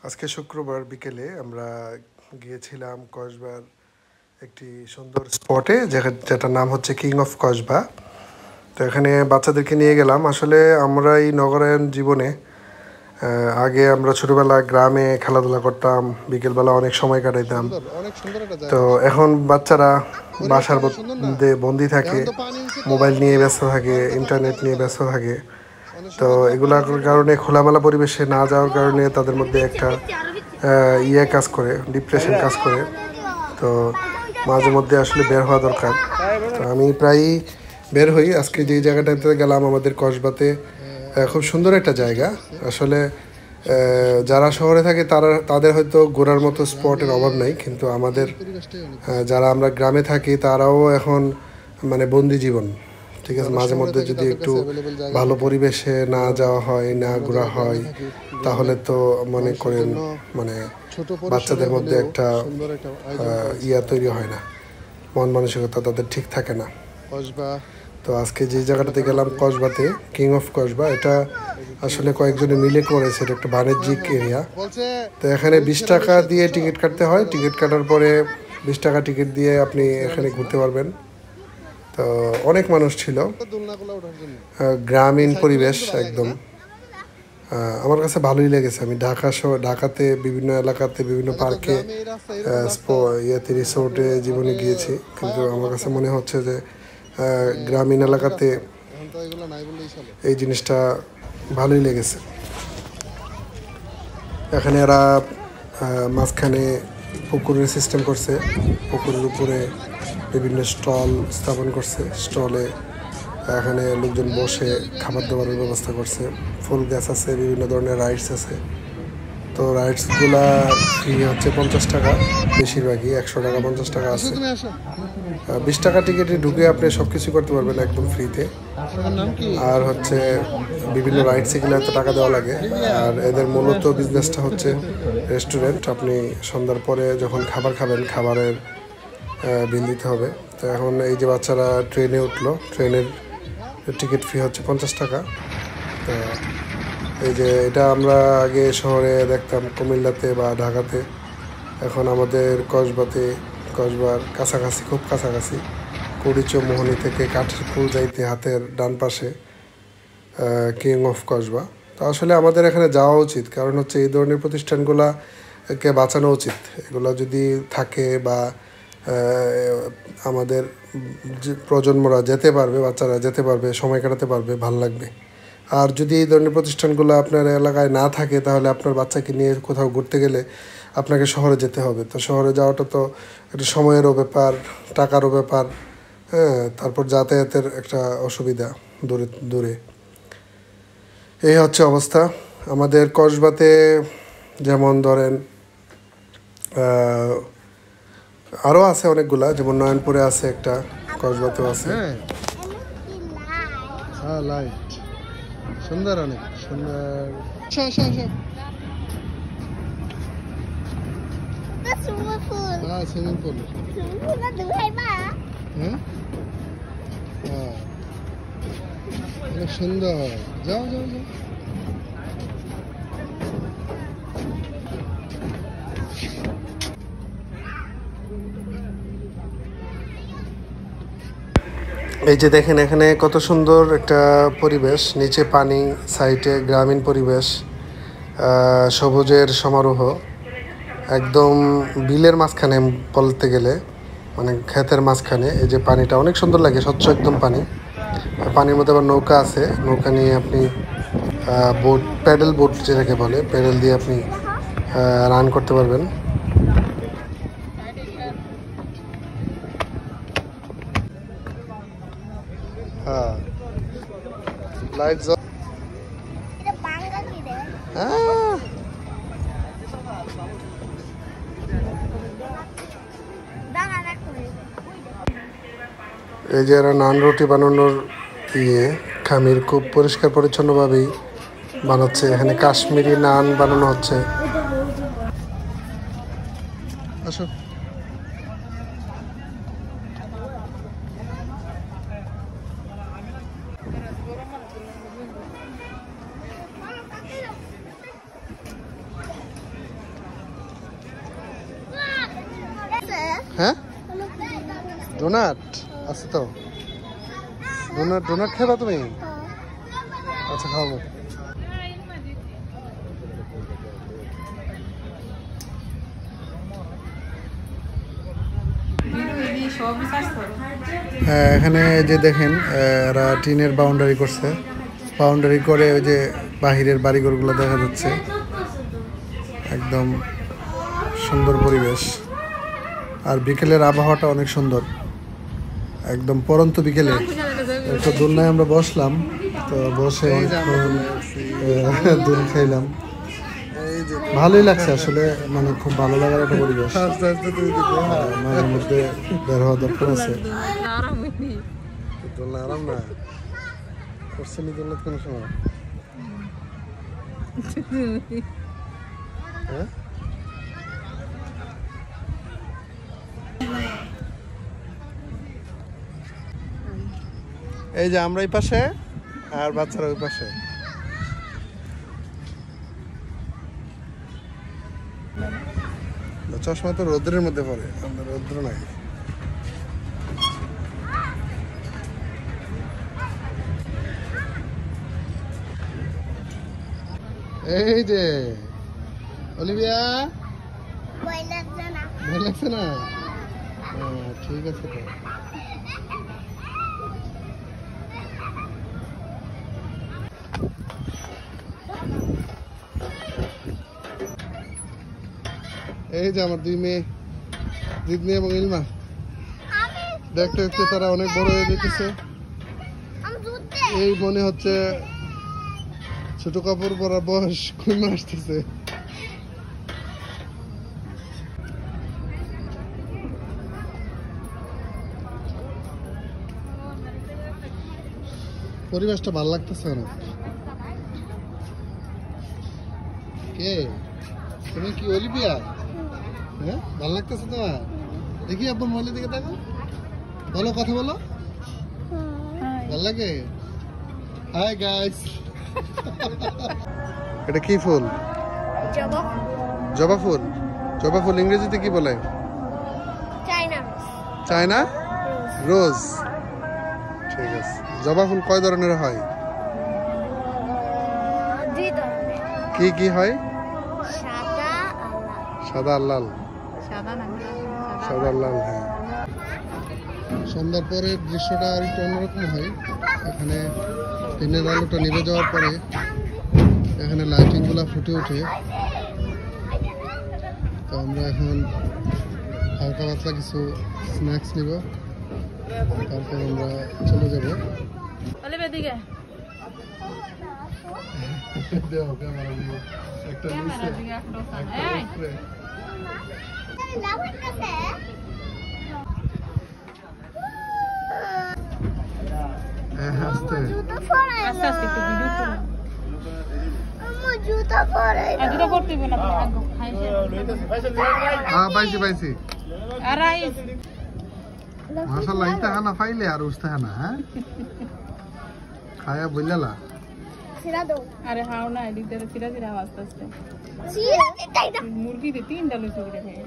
আজকে শুক্রবার বিকেলে আমরা গিয়েছিলাম কসবার একটি সুন্দর স্পটে যেটার নাম হচ্ছে কিং অফ কসবা। তো এখানে বাচ্চাদেরকে নিয়ে গেলাম। আসলে আমরা এই নগরায়ণ জীবনে আগে আমরা ছোটোবেলায় গ্রামে খেলাধুলা করতাম, বিকেলবেলা অনেক সময় কাটাইতাম। তো এখন বাচ্চারা বাসার মধ্যে বন্দি থাকে, মোবাইল নিয়ে ব্যস্ত থাকে, ইন্টারনেট নিয়ে ব্যস্ত থাকে। তো এগুলোর কারণে খোলামেলা পরিবেশে না যাওয়ার কারণে তাদের মধ্যে একটা কাজ করে, ডিপ্রেশন কাজ করে। তো মাঝে মধ্যে আসলে বের হওয়া দরকার। তো আমি প্রায়ই বের হই। আজকে যে জায়গাটাতে গেলাম আমাদের কসবাতে, খুব সুন্দর একটা জায়গা। আসলে যারা শহরে থাকে তাদের হয়তো ঘোরার মতো স্পটের অভাব নাই, কিন্তু আমাদের যারা আমরা গ্রামে থাকি তারাও এখন মানে বন্দি জীবন। ঠিক আছে, মাঝে মধ্যে যদি একটু ভালো পরিবেশে না যাওয়া হয়, না ঘোরা হয়, তাহলে তো মনে করেন মানে বাচ্চাদের মধ্যে একটা তৈরি হয় না, মন মানসিকতা তাদের ঠিক থাকে না। তো আজকে যে জায়গাটাতে গেলাম কসবাতে, কিং অফ কসবা, এটা আসলে কয়েকজনে মিলে করেছে। এটা একটা বাণিজ্যিক এরিয়া। তো এখানে 20 টাকা দিয়ে টিকিট কাটতে হয়। টিকিট কাটার পরে 20 টাকা টিকিট দিয়ে আপনি এখানে ঘুরতে পারবেন। তো অনেক মানুষ ছিল, গ্রামীণ পরিবেশ একদম। আমার কাছে ভালোই লেগেছে। আমি ঢাকাতে বিভিন্ন এলাকাতে বিভিন্ন পার্কে রিসোর্টে জীবনে গিয়েছি, কিন্তু আমার কাছে মনে হচ্ছে যে গ্রামীণ এলাকাতে এই জিনিসটা ভালোই লেগেছে। এখানে এরা মাঝখানে পুকুরের সিস্টেম করছে, পুকুরের উপরে বিভিন্ন স্টল স্থাপন করছে। স্টলে এখানে লোকজন বসে খাবার দাবারের ব্যবস্থা করছে। ফুল গাছ আছে, বিভিন্ন ধরনের রাইডস আছে। তো রাইডসগুলা ফি হচ্ছে 50 টাকা, বেশিরভাগই 100 টাকা 50 টাকা আছে। 20 টাকা টিকিটে ঢুকে আপনি সব কিছু করতে পারবেন একদম ফ্রিতে। আর হচ্ছে বিভিন্ন রাইডস এগুলো এত টাকা দেওয়া লাগে। আর এদের মূলত বিজনেসটা হচ্ছে রেস্টুরেন্ট। আপনি সন্ধ্যার পরে যখন খাবার খাবেন, খাবারের বিল দিতে হবে। তো এখন এই যে বাচ্চারা ট্রেনে উঠলো, ট্রেনের টিকিট ফি হচ্ছে 50 টাকা। তো এই যে এটা আমরা আগে শহরে দেখতাম কুমিল্লাতে বা ঢাকাতে, এখন আমাদের কসবার কাছাকাছি, খুব কাছাকাছি, মোহনী থেকে কাঠের পুল যাইতে হাতের ডান পাশে কিং অফ কসবা। তো আসলে আমাদের এখানে যাওয়া উচিত, কারণ হচ্ছে এই ধরনের প্রতিষ্ঠানগুলোকে বাঁচানো উচিত। এগুলো যদি থাকে বা আমাদের প্রজন্মরা যেতে পারবে, বাচ্চারা যেতে পারবে, সময় কাটাতে পারবে, ভাল লাগবে। আর যদি এই ধরনের প্রতিষ্ঠানগুলো আপনার এলাকায় না থাকে, তাহলে আপনার বাচ্চাকে নিয়ে কোথাও ঘুরতে গেলে আপনাকে শহরে যেতে হবে। তো শহরে যাওয়াটা তো একটা সময়েরও ব্যাপার, টাকারও ব্যাপার, হ্যাঁ, তারপর যাতায়াতের একটা অসুবিধা দূরে দূরে। এই হচ্ছে অবস্থা আমাদের কসবাতে। যেমন ধরেন আরও আছে অনেকগুলা, যেমন নয়নপুরে আছে একটা, কসবাতেও আছে। সুন্দর, অনেক সুন্দর। সুইমিং পুল অনেক সুন্দর। যাও যাও যাও। এই যে দেখেন এখানে কত সুন্দর একটা পরিবেশ, নিচে পানি, সাইডে গ্রামীণ পরিবেশ, সবুজের সমারোহ, একদম বিলের মাঝখানে বলতে গেলে, মানে ক্ষেতের মাঝখানে। এই যে পানিটা অনেক সুন্দর লাগে, স্বচ্ছ একদম পানি। পানির মধ্যে আবার নৌকা আছে, নৌকা নিয়ে আপনি বোট, প্যাডেল বোট যেটাকে বলে, প্যাডেল দিয়ে আপনি রান করতে পারবেন। হ্যাঁ, লাইট এই যে এরা নান রুটি বানানোর খামির খুব পরিষ্কার পরিচ্ছন্নভাবেই বানাচ্ছে। এখানে কাশ্মীরি নান বানানো হচ্ছে। আসো। হ্যাঁ ডোনাট আছে তো, ডোনাট ডোনাট খাবা তুমি? আচ্ছা খাবো। হ্যাঁ এখানে যে দেখেন এরা টিনের বাউন্ডারি করছে, বাউন্ডারি করে ওই যে বাহিরের বাড়িঘরগুলো দেখা যাচ্ছে, একদম সুন্দর পরিবেশ। আর বিকেলের আবহাওয়াটা অনেক সুন্দর, একদম পরন্ত বিকেলে। একটা দোলনায় আমরা বসলাম, তো বসে দোল খাইলাম, ভালোই লাগছে আসলে, মানে খুব ভালো লাগার একটা পরিবেশ। মাঝে মধ্যে বের হওয়া দরকার আছে। দোলনা আরাম না করছে নি দোলনা কোনো সময়? হ্যাঁ এই যে আমরা এই পাশে আর বাচ্চারা ওই পাশে। চশমা তো রোদ্রের মধ্যে পড়ে, রোদ্র নাই। এই যে অলিভিয়া, ভয় লাগছে না? ঠিক আছে তো। এই যে আমার দুই মেয়ে, জিদনি এবং ইলমা, দেখতে দেখতে তারা অনেক বড় হয়ে যেতেছে। এই মনে হচ্ছে ছোট কাপড় পরার বয়স কমে আসতেছে। পরিবেশটা ভালো লাগতেছে অনেক। কে তুমি? কি অলিভিয়া? হ্যাঁ ভালো লাগতেছে তোমার? দেখি আব্বু মোবাইলের দিকে দেখো, বলো, কথা বলো, ভালো লাগে? Hi guys. এটা কি ফুল? জবা ফুল। জবা ফুল ইংরেজিতে কি বলে? China rose. ঠিক আছে। জবা ফুল কয় ধরনের হয়? কি কি হয়? সাদা আর লাল। সাদা আর লাল। হ্যাঁ, সন্ধ্যার পরে দৃশ্যটা আর একটু অন্যরকম হয়। এখানে দিনের আলোটা নিভে যাওয়ার পরে এখানে লাইটিং গুলা ফুটে ওঠে। তো আমরা এখন হালকা পাতলা কিছু স্ন্যাক্স নিব, তারপর আমরা চলে যাব। মাশাআল্লাহ, ইতা খানা পাইলে আর উস্তা খানা। হ্যাঁ খায়া বইলালা। আরে হাও না, এদিক দিয়ে সিরা সিরা আওয়াজ আসছে। মুরগি দিয়ে 3টা লুচি করে খাই।